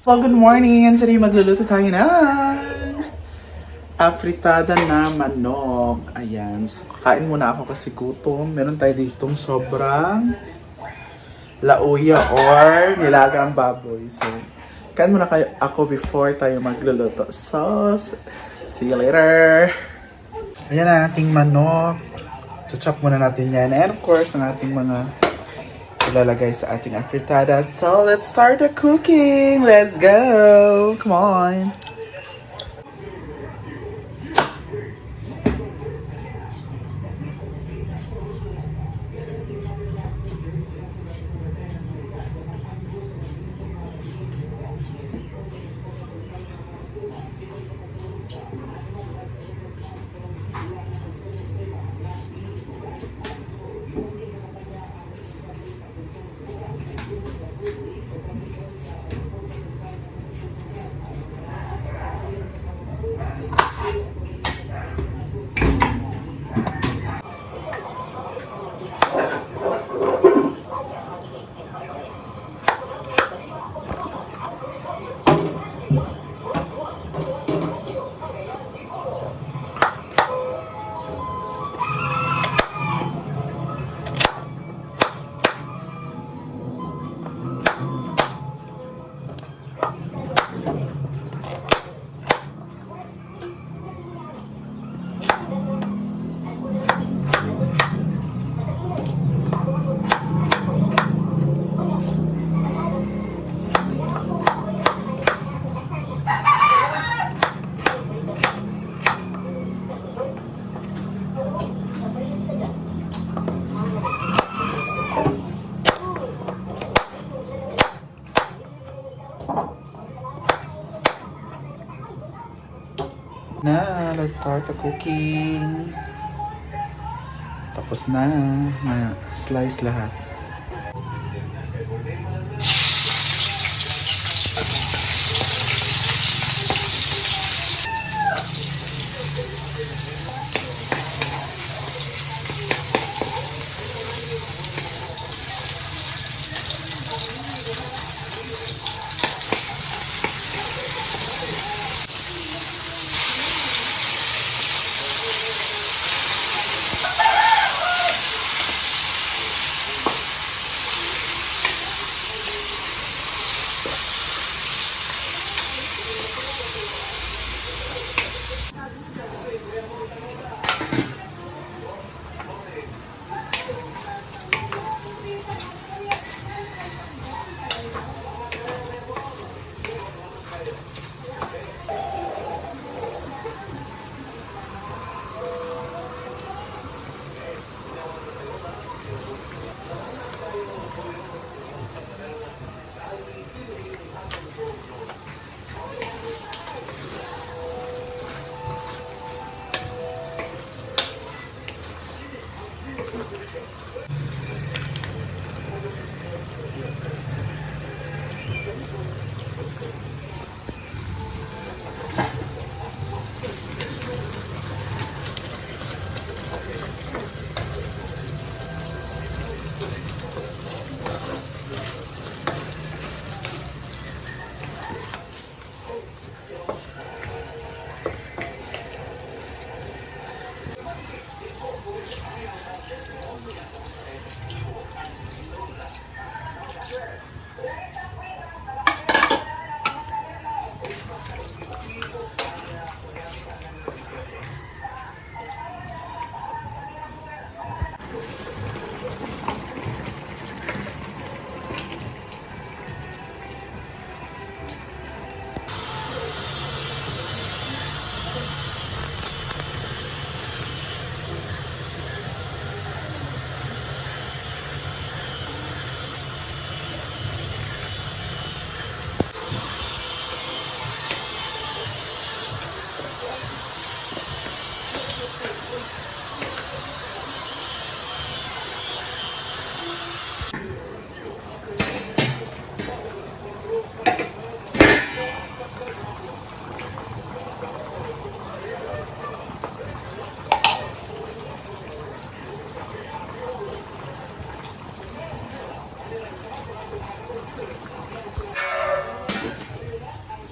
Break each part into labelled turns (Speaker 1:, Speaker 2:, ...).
Speaker 1: Well, good morning! And today magluluto tayo ng afritada na manok. Ayan. So, kakain muna ako kasi gutom. Meron tayo ditong sobrang lauya or nilagang baboy. So, kain muna ako before tayo magluluto. So, see you later! Ayan ang ating manok. Chop muna natin yan. And of course, ang ating mga ilalagay sa ating afritada. So, let's start the cooking! Let's go! Come on! Na, let's start the cooking. Tapos na slice lahat.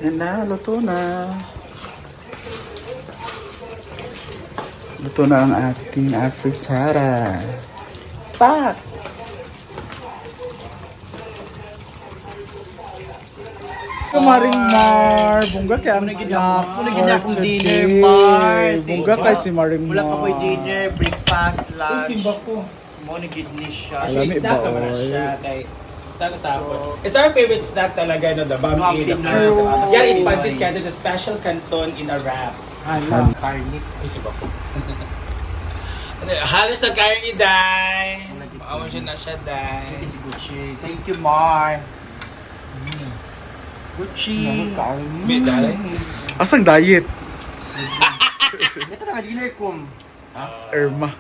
Speaker 1: Yan na, luto na. Luto na ang ating afrittata. Pak! Maring Mar, bungga kay ang snack
Speaker 2: Muna akong
Speaker 1: for
Speaker 2: dinner,
Speaker 1: today.
Speaker 2: Mar.
Speaker 1: Bungga kay si Maring Mar.
Speaker 2: Wala pa ko'y dinner, breakfast, lunch.
Speaker 1: simba ko.
Speaker 2: Sumoni gid ni siya.
Speaker 1: Alam. Lami
Speaker 3: Snack
Speaker 1: ba,
Speaker 3: naman na
Speaker 1: oy?
Speaker 3: siya. Kay snack sa hapon. It's our favorite snack talaga, no? The bumpkin. The
Speaker 2: True.
Speaker 3: Yan is pancit canton, the special canton in a wrap.
Speaker 1: Ano?
Speaker 3: Karnit. Ay, si Bako. Halos na karnit, Day. Maawan siya na siya, Day.
Speaker 2: Si Gucci. Thank you, Mar. Gucci.
Speaker 3: May Day.
Speaker 1: Asang diet?
Speaker 2: Ito na dinner ko.
Speaker 1: Irma.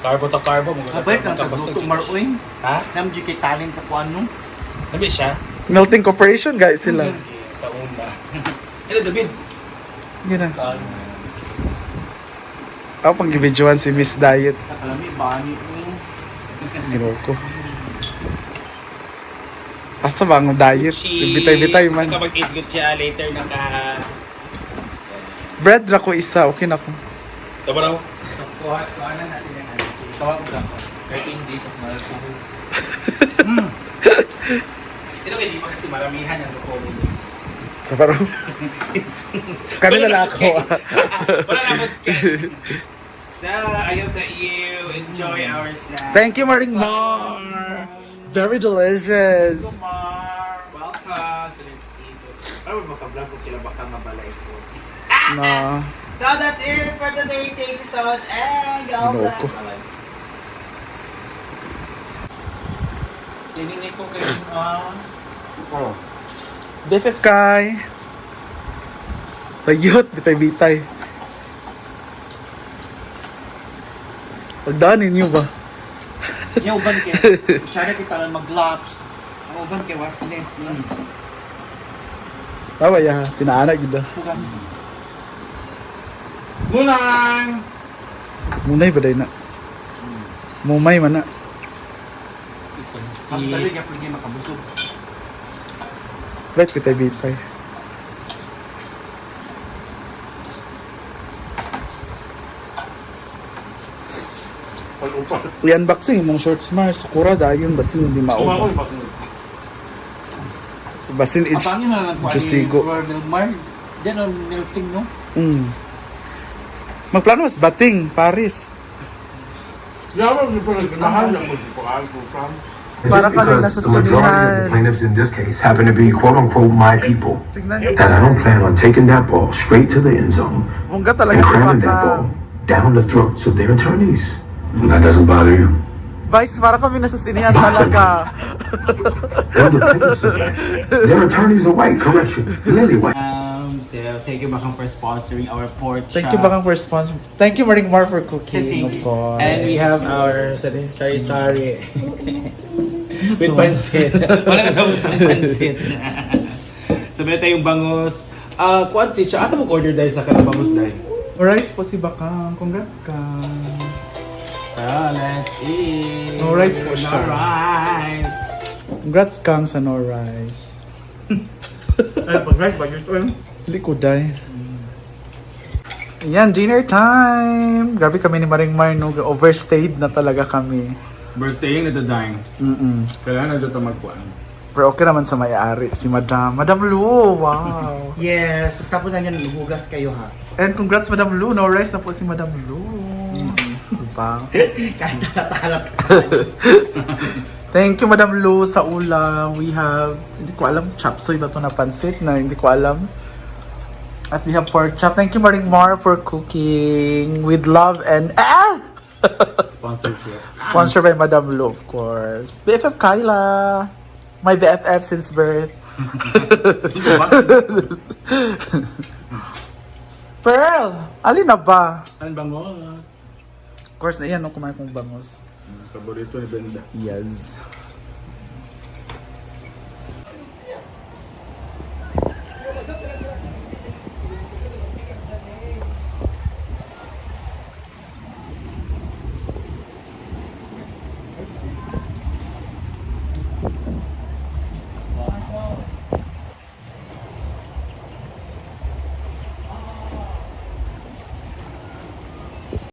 Speaker 3: Carbo to carbo.
Speaker 2: Mabait ang tagluto, Mar. Uy.
Speaker 3: Ha?
Speaker 2: Namji kay talent sa kuan no.
Speaker 3: Nabi siya?
Speaker 1: Melting Corporation, guys, sila.
Speaker 3: Sa una. Hello, David.
Speaker 1: Yun na. Ako pang gibidyohan si Miss Diet.
Speaker 2: Nakalami ba ni
Speaker 1: Ginoko. Asa ba ang diet? Bitay-bitay man.
Speaker 3: Kasi kapag eat good siya, later naka...
Speaker 1: Bread ra ko isa, okay na ko.
Speaker 3: Tama raw.
Speaker 2: Kuha na natin yung ano. Tawag ko lang. 13 days of malpuho.
Speaker 3: Ito kaya di ba kasi maramihan ang lukomin.
Speaker 1: Sa parang... Kanila lang ako.
Speaker 3: Wala naman ka. So, I hope that you enjoy our snack.
Speaker 1: Thank you, Maring Mar. Very delicious.
Speaker 3: Kumar, welcome. So, let's eat. So, parang makablog ko kila baka mabalay ko.
Speaker 1: Na.
Speaker 2: So that's it for today. Thank you so much and God bless.
Speaker 1: Ginoko.
Speaker 2: Tininig ko kayo.
Speaker 1: BFF Kai. Bayot, bitay-bitay. Pagdaanin niyo ba?
Speaker 2: Yung uban kay, sana kita lang mag-laps. Ang uban kay wasness.
Speaker 1: Tawa ya, pinaanag yun.
Speaker 2: Pugan.
Speaker 3: Munang!
Speaker 1: Munay ba day na? Mumay man na.
Speaker 2: Mas talaga yung pwede makabusog.
Speaker 1: Right, bitay-bitay. I-unboxing mong shorts Mars. Kura dayon basin hindi mao. Basin it's
Speaker 2: Apangin na lang po
Speaker 1: Jusigo.
Speaker 2: for Milmar. Diyan ang melting no?
Speaker 1: Magplano mas bating Paris. Para kami nasa
Speaker 4: the majority of the
Speaker 1: sinihan.
Speaker 4: plaintiffs in this case happen to be quote-unquote my people.
Speaker 1: Tingnan niyo.
Speaker 4: And I don't plan on taking that ball straight to the end zone
Speaker 1: Bungga talaga
Speaker 4: and
Speaker 1: si
Speaker 4: cramming that
Speaker 1: Baka.
Speaker 4: ball down the throats of their attorneys. That doesn't bother you.
Speaker 1: Vice, para kami nasa sinihan talaga.
Speaker 4: Well, the plaintiffs are black. Their attorneys are white, correction, lily white.
Speaker 2: So thank you Bakang for sponsoring our pork
Speaker 1: Thank you Bakang for sponsor. Thank you Maring Mar for cooking,
Speaker 2: Thank
Speaker 1: of
Speaker 2: you.
Speaker 1: course.
Speaker 3: And we have our sorry. With pansit. Wala ka tapos ang pansit. So, meron tayong bangus. Quantity siya. Ata mag-order dahil sa kanang bangus dahil.
Speaker 1: Alright po si Bakang. Congrats ka.
Speaker 3: So, let's eat.
Speaker 1: No rice po siya.
Speaker 3: No rice.
Speaker 1: Congrats kang sa no rice.
Speaker 2: Ay, pag-rice ba yun?
Speaker 1: Hindi ko day. Yan, dinner time! Grabe kami ni Maring Mar, no? Overstayed na talaga kami.
Speaker 3: Birthday na dadayang. Kailangan na dito magpuan.
Speaker 1: Pero okay naman sa may-ari, si Madam. Madam Lu, wow!
Speaker 2: Yes, tapos na yan, hugas kayo ha.
Speaker 1: And congrats Madam Lu, no rice na po si Madam Lu. Diba?
Speaker 2: Kahit talat-talat.
Speaker 1: Thank you Madam Lu sa ulam. We have, hindi ko alam, chop suey ba ito na pansit na hindi ko alam. At we have pork chop. Thank you Maring Mar for cooking with love and
Speaker 3: Sponsorship.
Speaker 1: Sponsored by Madam Lu, of course. BFF Kyla. My BFF since birth. Pearl! Alin na ba?
Speaker 3: Ang bangus.
Speaker 1: Of course, na yan, no, kumain kong bangus.
Speaker 3: Paborito ni Benda.
Speaker 1: Yes.